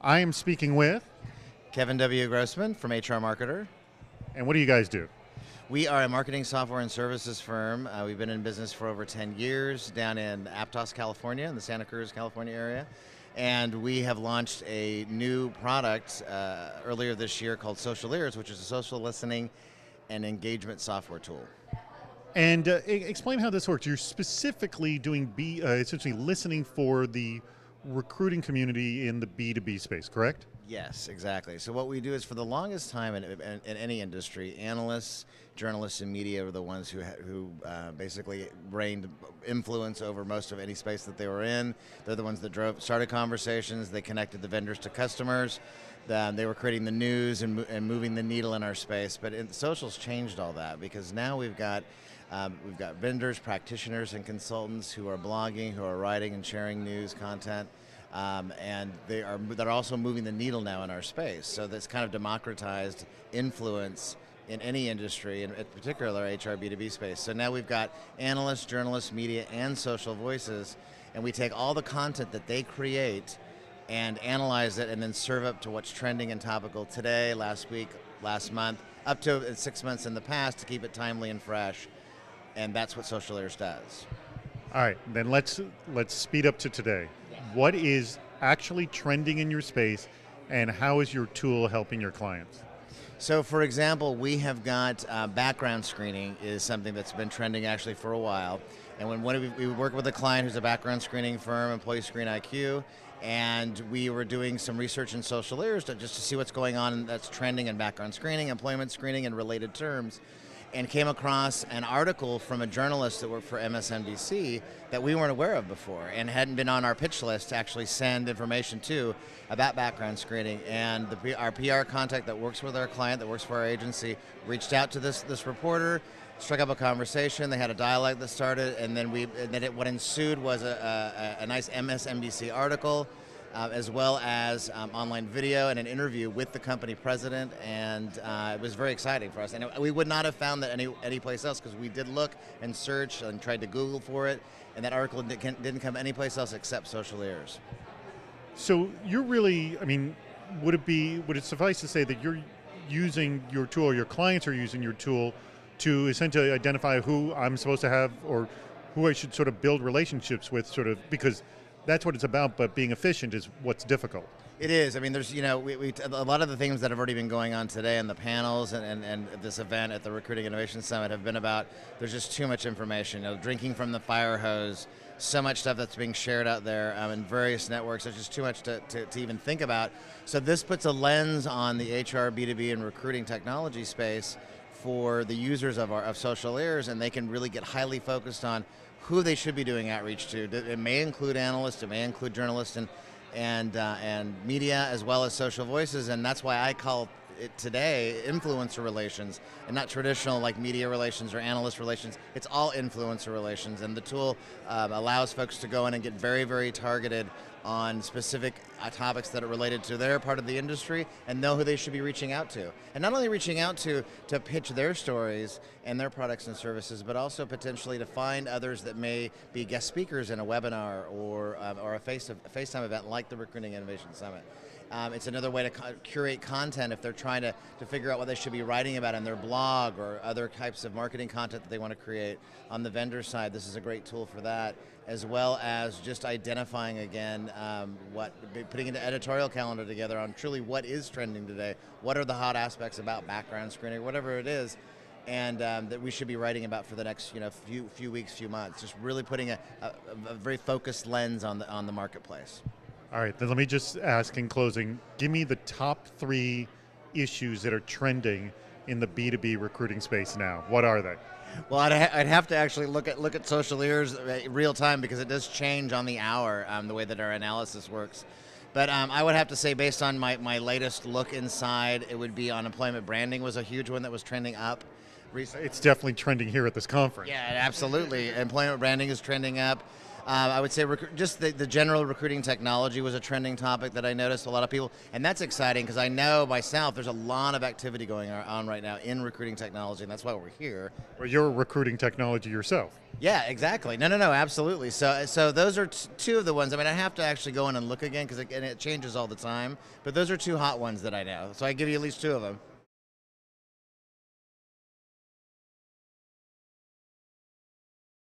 I am speaking with, Kevin W. Grossman from HR Marketer. and what do you guys do? We are a marketing software and services firm. We've been in business for over 10 years down in Aptos, California, in the Santa Cruz, California area. And we have launched a new product earlier this year called SocialEars, which is a social listening and engagement software tool. And explain how this works. You're specifically doing essentially listening for the recruiting community in the B2B space, correct? Yes, exactly. So what we do is, for the longest time in any industry, analysts, journalists, and media were the ones who basically reigned influence over most of any space that they were in. They're the ones that started conversations. They connected the vendors to customers. They were creating the news and moving the needle in our space. But social's changed all that, because now we've got vendors, practitioners, and consultants who are blogging, who are writing and sharing news content. And they're also moving the needle now in our space. So that's kind of democratized influence in any industry, and in particular HR B2B space. So now we've got analysts, journalists, media, and social voices, and we take all the content that they create and analyze it, and then serve up to what's trending and topical today, last week, last month, up to 6 months in the past, to keep it timely and fresh. And that's what SocialEars does. All right, then let's speed up to today. What is actually trending in your space, and how is your tool helping your clients? So, for example, we have got background screening is something that's been trending actually for a while. And when we work with a client who's a background screening firm, Employee Screen IQ, and we were doing some research in SocialEars just to see what's going on that's trending in background screening, employment screening, and related terms, and came across an article from a journalist that worked for MSNBC that we weren't aware of before and hadn't been on our pitch list to actually send information to about background screening. And our PR contact that works with our client, that works for our agency, reached out to this reporter, struck up a conversation. They had a dialogue that started, and then what ensued was a nice MSNBC article, as well as online video and an interview with the company president, and it was very exciting for us. And we would not have found that any place else, because we did look and search and tried to Google for it, and that article didn't come anyplace else except SocialEars. So you're really, would it suffice to say that you're using your tool, or your clients are using your tool, to essentially identify who I'm supposed to have, or who I should sort of build relationships with, because that's what it's about, but being efficient is what's difficult. It is. There's, a lot of the things that have already been going on today in the panels and this event at the Recruiting Innovation Summit have been about, there's just too much information. Drinking from the fire hose, so much stuff that's being shared out there in various networks. There's just too much to even think about. So this puts a lens on the HR, B2B, and recruiting technology space for the users of SocialEars, and they can really get highly focused on who they should be doing outreach to. It may include analysts, it may include journalists and media, as well as social voices, and that's why I call it today influencer relations, and not traditional like media relations or analyst relations. It's all influencer relations, and the tool allows folks to go in and get very, very targeted on specific topics that are related to their part of the industry, and know who they should be reaching out to. And not only reaching out to pitch their stories and their products and services, but also potentially to find others that may be guest speakers in a webinar or a FaceTime event like the Recruiting Innovation Summit. It's another way to curate content if they're trying to figure out what they should be writing about in their blog, or other types of marketing content that they want to create. On the vendor side, this is a great tool for that, as well as just identifying again putting into editorial calendar together on truly what is trending today, what are the hot aspects about background screening, whatever it is, and that we should be writing about for the next few weeks, few months. Just really putting a very focused lens on the marketplace. All right, then let me just ask in closing, give me the top 3 issues that are trending in the B2B recruiting space now. What are they? Well, I'd have to actually look at SocialEars real time, because it does change on the hour, the way that our analysis works. But I would have to say, based on my latest look inside, it would be on employment branding was a huge one that was trending up recently. It's definitely trending here at this conference. Yeah, absolutely. Employment branding is trending up. I would say just the general recruiting technology was a trending topic that I noticed a lot of people, and that's exciting because I know myself there's a lot of activity going on right now in recruiting technology, and that's why we're here. Well, you're recruiting technology yourself. Yeah, exactly. No, absolutely. So those are two of the ones. I mean, I have to actually go in and look again because it changes all the time, but those are two hot ones that I know. So I give you at least two of them.